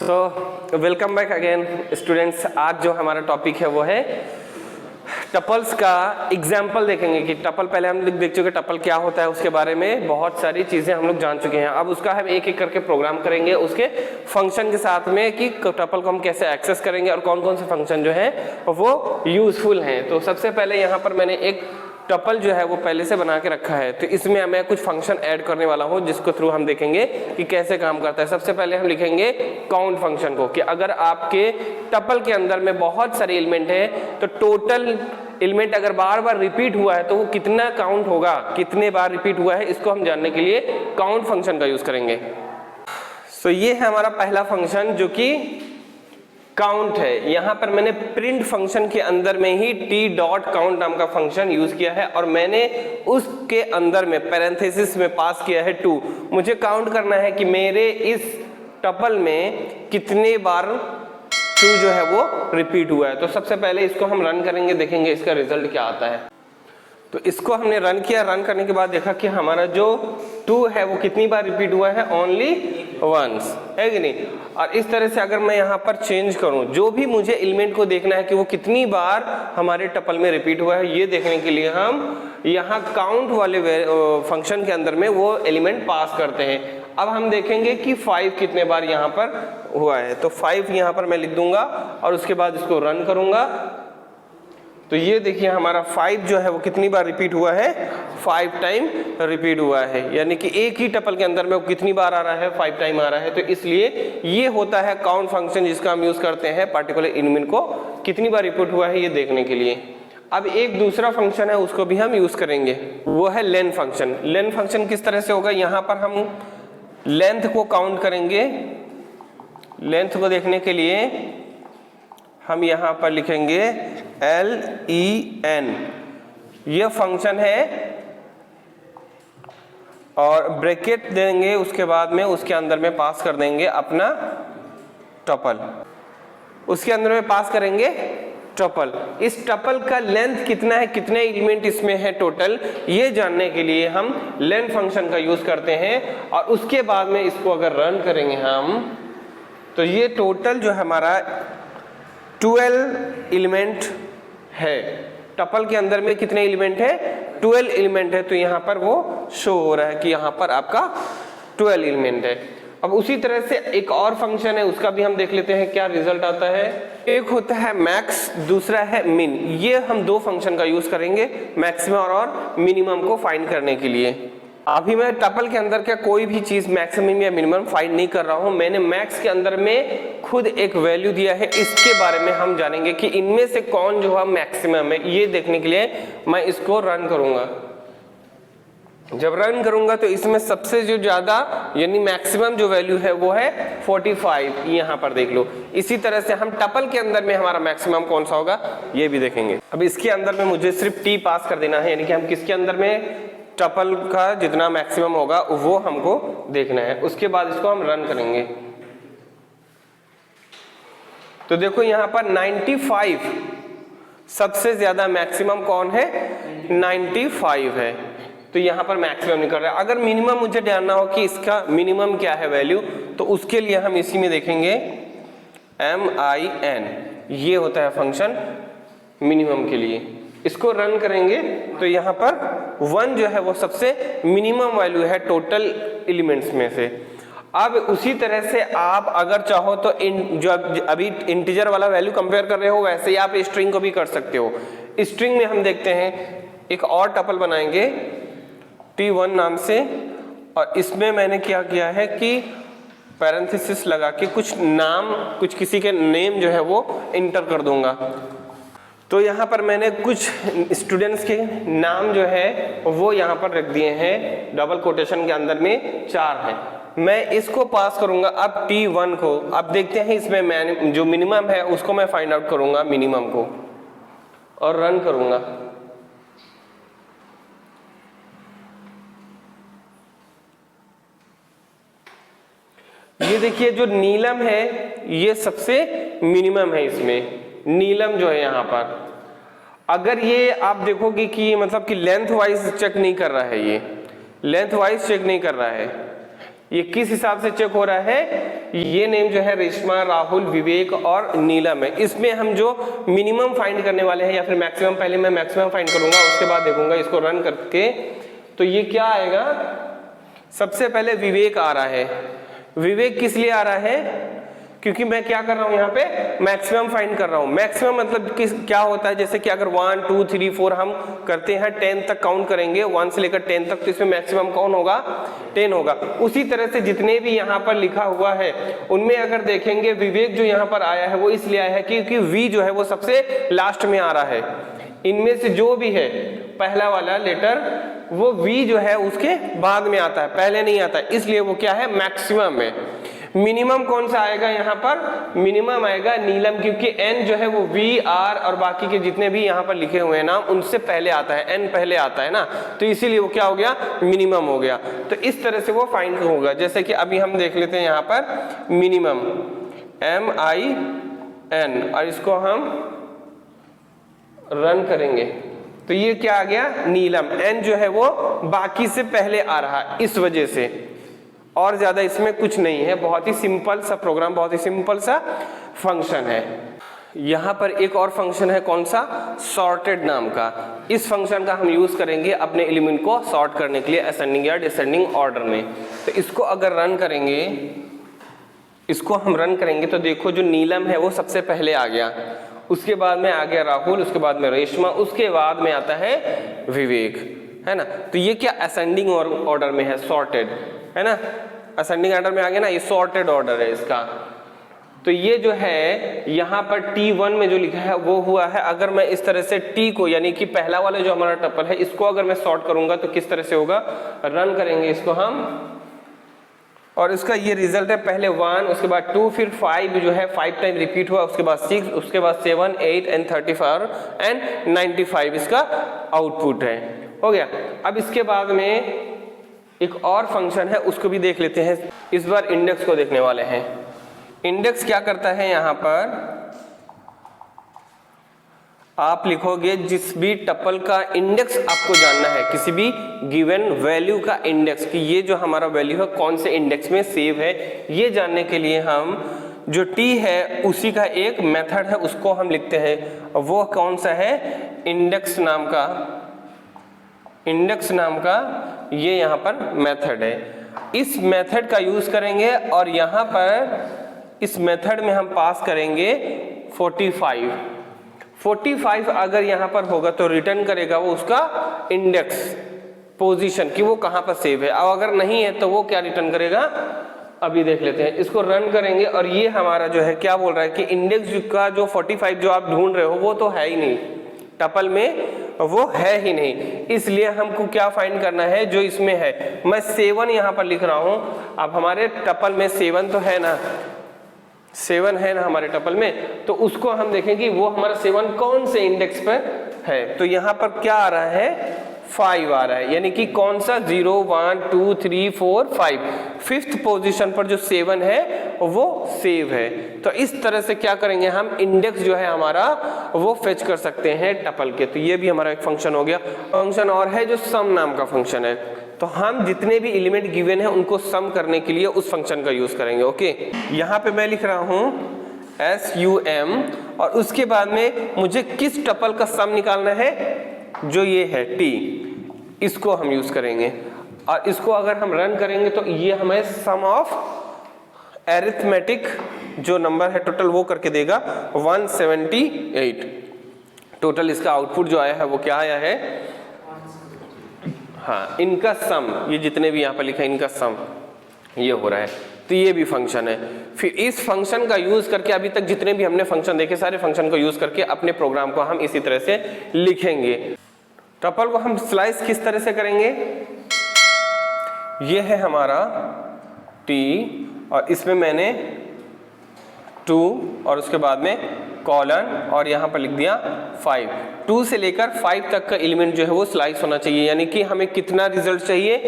तो welcome back again students. आज जो हमारा टॉपिक है वो है टपल्स का एग्जाम्पल देखेंगे कि टपल पहले हम लोग देख चुके टपल क्या होता है, उसके बारे में बहुत सारी चीज़ें हम लोग जान चुके हैं। अब उसका हम एक एक करके प्रोग्राम करेंगे उसके फंक्शन के साथ में कि टपल को हम कैसे एक्सेस करेंगे और कौन कौन से फंक्शन जो है वो यूजफुल हैं। तो सबसे पहले यहाँ पर मैंने एक टपल जो है वो पहले से बना के रखा है, तो इसमें मैं कुछ फंक्शन ऐड करने वाला हूँ जिसको थ्रू हम देखेंगे कि कैसे काम करता है। सबसे पहले हम लिखेंगे काउंट फंक्शन को कि अगर आपके टपल के अंदर में बहुत सारे एलिमेंट है तो टोटल एलिमेंट अगर बार बार रिपीट हुआ है तो वो कितना काउंट होगा, कितने बार रिपीट हुआ है, इसको हम जानने के लिए काउंट फंक्शन का यूज करेंगे। सो ये है हमारा पहला फंक्शन जो कि काउंट है। यहाँ पर मैंने प्रिंट फंक्शन के अंदर में ही t.count नाम का फंक्शन यूज किया है और मैंने उसके अंदर में पैरेंथेसिस में पास किया है 2। मुझे काउंट करना है कि मेरे इस टपल में कितने बार 2 जो है वो रिपीट हुआ है। तो सबसे पहले इसको हम रन करेंगे, देखेंगे इसका रिजल्ट क्या आता है। तो इसको हमने रन किया, रन करने के बाद देखा कि हमारा जो 2 है वो कितनी बार रिपीट हुआ है, ओनली वंस, है कि नहीं। और इस तरह से अगर मैं यहाँ पर चेंज करूँ, जो भी मुझे एलिमेंट को देखना है कि वो कितनी बार हमारे टपल में रिपीट हुआ है, ये देखने के लिए हम यहाँ काउंट वाले फंक्शन के अंदर में वो एलिमेंट पास करते हैं। अब हम देखेंगे कि 5 कितने बार यहाँ पर हुआ है। तो 5 यहाँ पर मैं लिख दूंगा और उसके बाद इसको रन करूंगा। तो ये देखिए हमारा 5 जो है वो कितनी बार रिपीट हुआ है, 5 टाइम रिपीट हुआ है। यानी कि एक ही टपल के अंदर में वो कितनी बार आ रहा है, 5 टाइम आ रहा है। तो इसलिए ये होता है काउंट फंक्शन जिसका हम यूज करते हैं पार्टिकुलर एलिमेंट को कितनी बार रिपीट हुआ है ये देखने के लिए। अब एक दूसरा फंक्शन है उसको भी हम यूज करेंगे, वो है लेन फंक्शन। लेन फंक्शन किस तरह से होगा, यहाँ पर हम लेंथ को काउंट करेंगे। लेंथ को देखने के लिए हम यहाँ पर लिखेंगे len, ये फंक्शन है और ब्रैकेट देंगे, उसके बाद में उसके अंदर में पास कर देंगे अपना टपल, उसके अंदर में पास करेंगे टपल। इस टपल का लेंथ कितना है, कितने एलिमेंट इसमें है टोटल, ये जानने के लिए हम लेन फंक्शन का यूज करते हैं। और उसके बाद में इसको अगर रन करेंगे हम तो ये टोटल जो हमारा 12 एलिमेंट है। टपल के अंदर में कितने एलिमेंट है, 12 एलिमेंट है। तो यहाँ पर वो शो हो रहा है कि यहाँ पर आपका 12 एलिमेंट है। अब उसी तरह से एक और फंक्शन है, उसका भी हम देख लेते हैं क्या रिजल्ट आता है। एक होता है मैक्स, दूसरा है मिन। ये हम 2 फंक्शन का यूज करेंगे मैक्सिमम और मिनिमम को फाइंड करने के लिए। अभी मैं टपल के अंदर क्या कोई भी चीज मैक्सिमम या मिनिमम फाइंड नहीं कर रहा हूं, मैंने मैक्स के अंदर में खुद एक वैल्यू दिया है। इसके बारे में हम जानेंगे कि इनमें से कौन जो है मैक्सिमम है, ये देखने के लिए मैं इसको रन करूंगा। जब रन करूंगा तो इसमें सबसे जो ज्यादा यानी मैक्सिमम जो वैल्यू है वो है 45, यहाँ पर देख लो। इसी तरह से हम टपल के अंदर में हमारा मैक्सिमम कौन सा होगा ये भी देखेंगे। अब इसके अंदर में मुझे सिर्फ t पास कर देना है, यानी कि हम किसके अंदर में टपल का जितना मैक्सिमम होगा वो हमको देखना है। उसके बाद इसको हम रन करेंगे तो देखो यहाँ पर 95 सबसे ज्यादा मैक्सिमम कौन है, 95 है। तो यहाँ पर मैक्सिमम निकल रहा है। अगर मिनिमम मुझे जानना हो कि इसका मिनिमम क्या है वैल्यू, तो उसके लिए हम इसी में देखेंगे min, ये होता है फंक्शन मिनिमम के लिए। इसको रन करेंगे तो यहाँ पर 1 जो है वो सबसे मिनिमम वैल्यू है टोटल एलिमेंट्स में से। अब उसी तरह से आप अगर चाहो तो जो अभी इंटीजर वाला वैल्यू कंपेयर कर रहे हो वैसे ही आप स्ट्रिंग को भी कर सकते हो। स्ट्रिंग में हम देखते हैं एक और टपल बनाएंगे t1 नाम से, और इसमें मैंने क्या किया है कि पैरेंथेसिस लगा के कुछ नाम, कुछ किसी के नेम जो है वो इंटर कर दूंगा। तो यहाँ पर मैंने कुछ स्टूडेंट्स के नाम जो है वो यहाँ पर रख दिए हैं, डबल कोटेशन के अंदर में 4 हैं। मैं इसको पास करूंगा अब t1 को। अब देखते हैं इसमें मैं जो मिनिमम है उसको मैं फाइंड आउट करूंगा मिनिमम को और रन करूंगा। ये देखिए जो नीलम है ये सबसे मिनिमम है, इसमें नीलम जो है यहाँ पर। अगर ये आप देखोगे कि मतलब कि लेंथ वाइज चेक नहीं कर रहा है, ये लेंथ वाइज चेक नहीं कर रहा है, ये किस हिसाब से चेक हो रहा है, ये नेम जो है रेशमा, राहुल, विवेक और नीलम है। इसमें हम जो मिनिमम फाइंड करने वाले हैं या फिर मैक्सिमम, पहले मैं मैक्सिमम फाइंड करूंगा, उसके बाद देखूंगा इसको रन करके तो ये क्या आएगा। सबसे पहले विवेक आ रहा है। विवेक किस लिए आ रहा है, क्योंकि मैं क्या कर रहा हूं यहाँ पे मैक्सिमम फाइंड कर रहा हूं। मैक्सिमम मतलब क्या होता है, जैसे कि अगर 1 2 3 4 हम करते हैं 10 तक काउंट करेंगे, 1 से लेकर 10 तक, तो इसमें मैक्सिमम कौन होगा, 10 होगा। उसी तरह से जितने भी यहाँ पर लिखा हुआ है उनमें अगर देखेंगे विवेक जो यहाँ पर आया है वो इसलिए आया है क्योंकि वी जो है वो सबसे लास्ट में आ रहा है। इनमें से जो भी है पहला वाला लेटर वो वी जो है उसके बाद में आता है, पहले नहीं आता है, इसलिए वो क्या है, मैक्सिमम में। मिनिमम कौन सा आएगा यहाँ पर, मिनिमम आएगा नीलम, क्योंकि एन जो है वो वी आर और बाकी के जितने भी यहाँ पर लिखे हुए हैं नाम उनसे पहले आता है, एन पहले आता है ना, तो इसीलिए वो क्या हो गया, मिनिमम हो गया। तो इस तरह से वो फाइंड होगा। जैसे कि अभी हम देख लेते हैं यहाँ पर मिनिमम MIN और इसको हम रन करेंगे तो ये क्या आ गया, नीलम। एन जो है वो बाकी से पहले आ रहा है इस वजह से, और ज्यादा इसमें कुछ नहीं है। बहुत ही सिंपल सा प्रोग्राम, बहुत ही सिंपल सा फंक्शन है। यहाँ पर एक और फंक्शन है, कौन सा, सॉर्टेड नाम का। इस फंक्शन का हम यूज करेंगे अपने एलिमेंट को सॉर्ट करने के लिए असेंडिंग या डिसेंडिंग ऑर्डर में। तो इसको अगर रन करेंगे, इसको हम रन करेंगे तो देखो जो नीलम है वो सबसे पहले आ गया, उसके बाद में आ गया राहुल, उसके बाद में रेशमा, उसके बाद में आता है विवेक, है ना। तो ये क्या असेंडिंग ऑर्डर में है, सॉर्टेड, है ना, असेंडिंग ऑर्डर में आ गया ना, ये सॉर्टेड ऑर्डर है इसका। तो ये जो है यहाँ पर T1 में जो लिखा है वो हुआ है। अगर मैं इस तरह से T को, यानी कि पहला वाला जो हमारा टपल है, इसको अगर मैं सॉर्ट करूंगा तो किस तरह से होगा, रन करेंगे इसको हम, और इसका ये रिजल्ट है, पहले 1, उसके बाद 2, फिर 5 जो है 5 टाइम रिपीट हुआ, उसके बाद 6, उसके बाद 7, 8 एंड 34 एंड 95 इसका आउटपुट है, हो गया। अब इसके बाद में एक और फंक्शन है, उसको भी देख लेते हैं। इस बार इंडेक्स को देखने वाले हैं। इंडेक्स क्या करता है, यहाँ पर आप लिखोगे जिस भी टपल का इंडेक्स आपको जानना है, किसी भी गिवन वैल्यू का इंडेक्स, कि ये जो हमारा वैल्यू है कौन से इंडेक्स में सेव है, ये जानने के लिए हम जो T है उसी का एक मेथड है उसको हम लिखते हैं। वो कौन सा है, इंडेक्स नाम का ये यहाँ पर मेथड है। इस मेथड का यूज करेंगे और यहाँ पर इस मेथड में हम पास करेंगे 45 अगर यहाँ पर होगा तो रिटर्न करेगा वो उसका इंडेक्स पोजीशन, कि वो कहाँ पर सेव है। और अगर नहीं है तो वो क्या रिटर्न करेगा, अभी देख लेते हैं। इसको रन करेंगे और ये हमारा जो है क्या बोल रहा है कि इंडेक्स का जो 45 जो आप ढूंढ रहे हो वो तो है ही नहीं, टपल में वो है ही नहीं, इसलिए हमको क्या फाइंड करना है, जो इसमें है। मैं 7 यहाँ पर लिख रहा हूँ। अब हमारे टपल में 7 तो है ना, 7 है ना हमारे टपल में, तो उसको हम देखेंगे वो हमारा 7 कौन से इंडेक्स पर है। तो यहाँ पर क्या आ रहा है, 5 आ रहा है, यानी कि कौन सा, 0 1 2 3 4 5, 5th पोजीशन पर जो 7 है वो सेव है। तो इस तरह से क्या करेंगे हम, इंडेक्स जो है हमारा वो फेच कर सकते हैं टपल के। तो ये भी हमारा एक फंक्शन हो गया। फंक्शन और है जो सम नाम का फंक्शन है, तो हम जितने भी एलिमेंट गिवन है उनको सम करने के लिए उस फंक्शन का यूज करेंगे। ओके, यहाँ पे मैं लिख रहा हूँ SUM और उसके बाद में मुझे किस टपल का सम निकालना है, जो ये है T, इसको हम यूज करेंगे। और इसको अगर हम रन करेंगे तो ये हमें सम ऑफ एरिथमेटिक जो नंबर है टोटल वो करके देगा 178। टोटल इसका आउटपुट जो आया है वो क्या आया है, हाँ, इनका सम, ये जितने भी यहाँ पर लिखा है इनका सम ये हो रहा है। तो ये भी फंक्शन है। फिर इस फंक्शन का यूज करके अभी तक जितने भी हमने फंक्शन देखे सारे फंक्शन को यूज करके अपने प्रोग्राम को हम इसी तरह से लिखेंगे। टपल को हम स्लाइस किस तरह से करेंगे, ये है हमारा T और इसमें मैंने 2 और उसके बाद में कॉलन और यहाँ पर लिख दिया 5। 2 से लेकर 5 तक का एलिमेंट जो है वो स्लाइस होना चाहिए, यानी कि हमें कितना रिजल्ट चाहिए,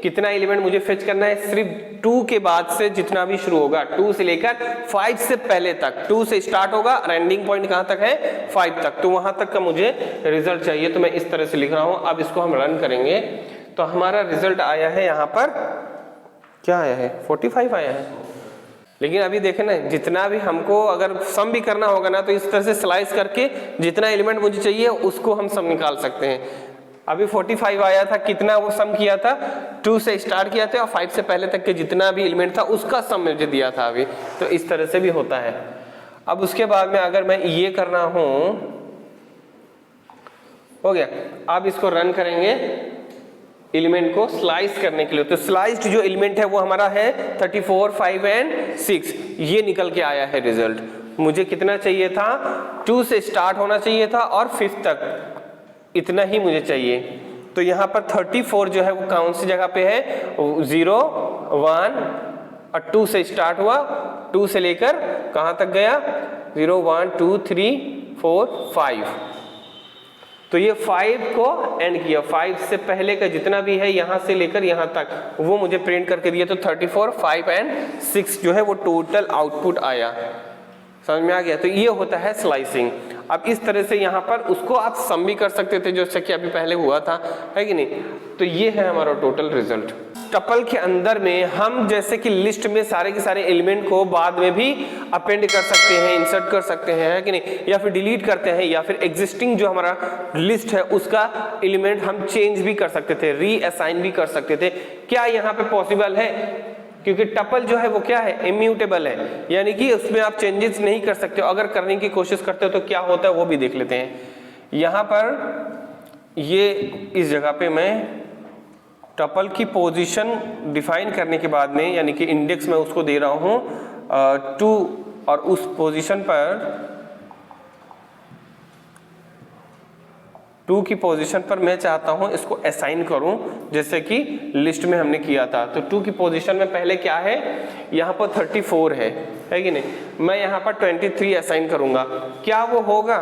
कितना एलिमेंट मुझे फेच करना है, सिर्फ 2 के बाद से जितना भी शुरू होगा, 2 से लेकर 5 से पहले तक, 2 से स्टार्ट होगा और एंडिंग पॉइंट कहाँ तक है, 5 तक, तो वहां तक का मुझे रिजल्ट चाहिए। तो मैं इस तरह से लिख रहा हूँ। अब इसको हम रन करेंगे तो हमारा रिजल्ट आया है यहाँ पर क्या आया है 45 आया है। लेकिन अभी देखें ना, जितना भी हमको अगर सम भी करना होगा ना तो इस तरह से स्लाइस करके जितना एलिमेंट मुझे चाहिए उसको हम सम निकाल सकते हैं। अभी 45 आया था, कितना वो सम किया था, 2 से स्टार्ट किया था और 5 से पहले तक के जितना भी एलिमेंट था उसका सम मुझे दिया था अभी। तो इस तरह से भी होता है। अब उसके बाद में अगर मैं ये करना हूं, हो गया, अब इसको रन करेंगे एलिमेंट को स्लाइस करने के लिए। तो स्लाइस्ड जो एलिमेंट है वो हमारा है 34, 5 एंड 6, ये निकल के आया है रिजल्ट। मुझे कितना चाहिए था, 2 से स्टार्ट होना चाहिए था और 5 तक, इतना ही मुझे चाहिए। तो यहाँ पर 34 जो है वो कौन सी जगह पे है, 0, 1 और 2 से स्टार्ट हुआ, 2 से लेकर कहाँ तक गया, 0, 1, 2, 3, 4, 5। तो ये 5 को एंड किया, 5 से पहले का जितना भी है यहाँ से लेकर यहाँ तक वो मुझे प्रिंट करके दिया। तो 34, 5 एंड 6 जो है वो टोटल आउटपुट आया। समझ में आ गया। तो ये होता है स्लाइसिंग। अब इस तरह से यहाँ पर उसको आप सम भी कर सकते थे जैसे कि अभी पहले हुआ था, है कि नहीं। तो ये है हमारा टोटल रिजल्ट। टपल के अंदर में हम जैसे कि लिस्ट में सारे के सारे एलिमेंट को बाद में भी अपेंड कर सकते हैं, इंसर्ट कर सकते हैं, है कि नहीं, या फिर डिलीट करते हैं, या फिर एग्जिस्टिंग जो हमारा लिस्ट है उसका एलिमेंट हम चेंज भी कर सकते थे, रीअसाइन भी कर सकते थे। क्या यहाँ पे पॉसिबल है, क्योंकि टपल जो है वो क्या है, इम्यूटेबल है, यानी कि उसमें आप चेंजेस नहीं कर सकते हो। अगर करने की कोशिश करते हो तो क्या होता है वो भी देख लेते हैं। यहाँ पर ये इस जगह पे मैं टपल की पोजीशन डिफाइन करने के बाद में, यानी कि इंडेक्स में उसको दे रहा हूँ 2 और उस पोजीशन पर 2 की पोजीशन पर मैं चाहता हूं इसको असाइन करूं जैसे कि लिस्ट में हमने किया था। तो 2 की पोजीशन में पहले क्या है, यहाँ पर 34 है कि नहीं, मैं यहाँ पर 23 असाइन करूंगा, क्या वो होगा।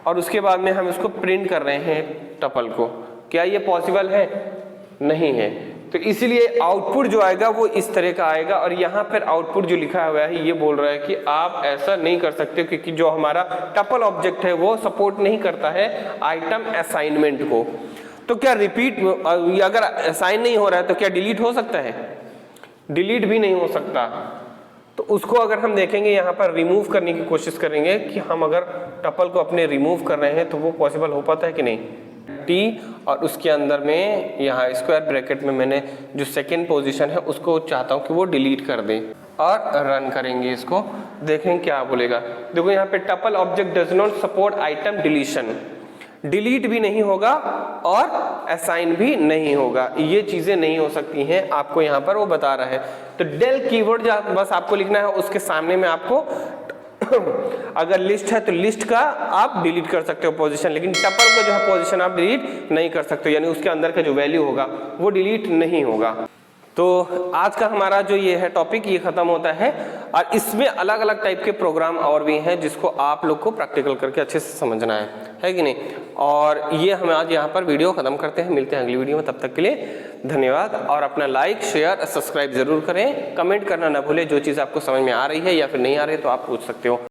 और उसके बाद में हम इसको प्रिंट कर रहे हैं टपल को, क्या ये पॉसिबल है, नहीं है। तो इसलिए आउटपुट जो आएगा वो इस तरह का आएगा। और यहाँ पर आउटपुट जो लिखा हुआ है ये बोल रहा है कि आप ऐसा नहीं कर सकते, क्योंकि जो हमारा टपल ऑब्जेक्ट है वो सपोर्ट नहीं करता है आइटम असाइनमेंट को। तो क्या रिपीट, अगर असाइन नहीं हो रहा है तो क्या डिलीट हो सकता है, डिलीट भी नहीं हो सकता। तो उसको अगर हम देखेंगे यहाँ पर रिमूव करने की कोशिश करेंगे कि हम अगर टपल को अपने रिमूव कर रहे हैं तो वो पॉसिबल हो पाता है कि नहीं। टी और उसके अंदर में यहाँ स्क्वायर ब्रैकेट में मैंने जो सेकेंड पोजीशन है उसको चाहता हूँ कि वो डिलीट कर दें और रन करेंगे इसको, देखें क्या बोलेगा। देखो यहाँ पे tuple object does not support item deletion, delete भी नहीं होगा और असाइन भी नहीं होगा, ये चीजें नहीं हो सकती हैं, आपको यहाँ पर वो बता रहा है। तो डेल कीवर्ड बस आपको लिखना है, उसके सामने में आपको अगर लिस्ट है तो लिस्ट का आप डिलीट कर सकते हो पोजीशन, लेकिन टपल का जो है पोजीशन आप डिलीट नहीं कर सकते, यानी उसके अंदर का जो वैल्यू होगा वो डिलीट नहीं होगा। तो आज का हमारा जो ये है टॉपिक ये खत्म होता है। और इसमें अलग अलग टाइप के प्रोग्राम और भी हैं जिसको आप लोग को प्रैक्टिकल करके अच्छे से समझना है कि नहीं। और ये हम आज यहाँ पर वीडियो खत्म करते हैं, मिलते हैं अगली वीडियो में, तब तक के लिए धन्यवाद। और अपना लाइक शेयर सब्सक्राइब जरूर करें, कमेंट करना ना भूलें, जो चीज़ आपको समझ में आ रही है या फिर नहीं आ रही है तो आप पूछ सकते हो।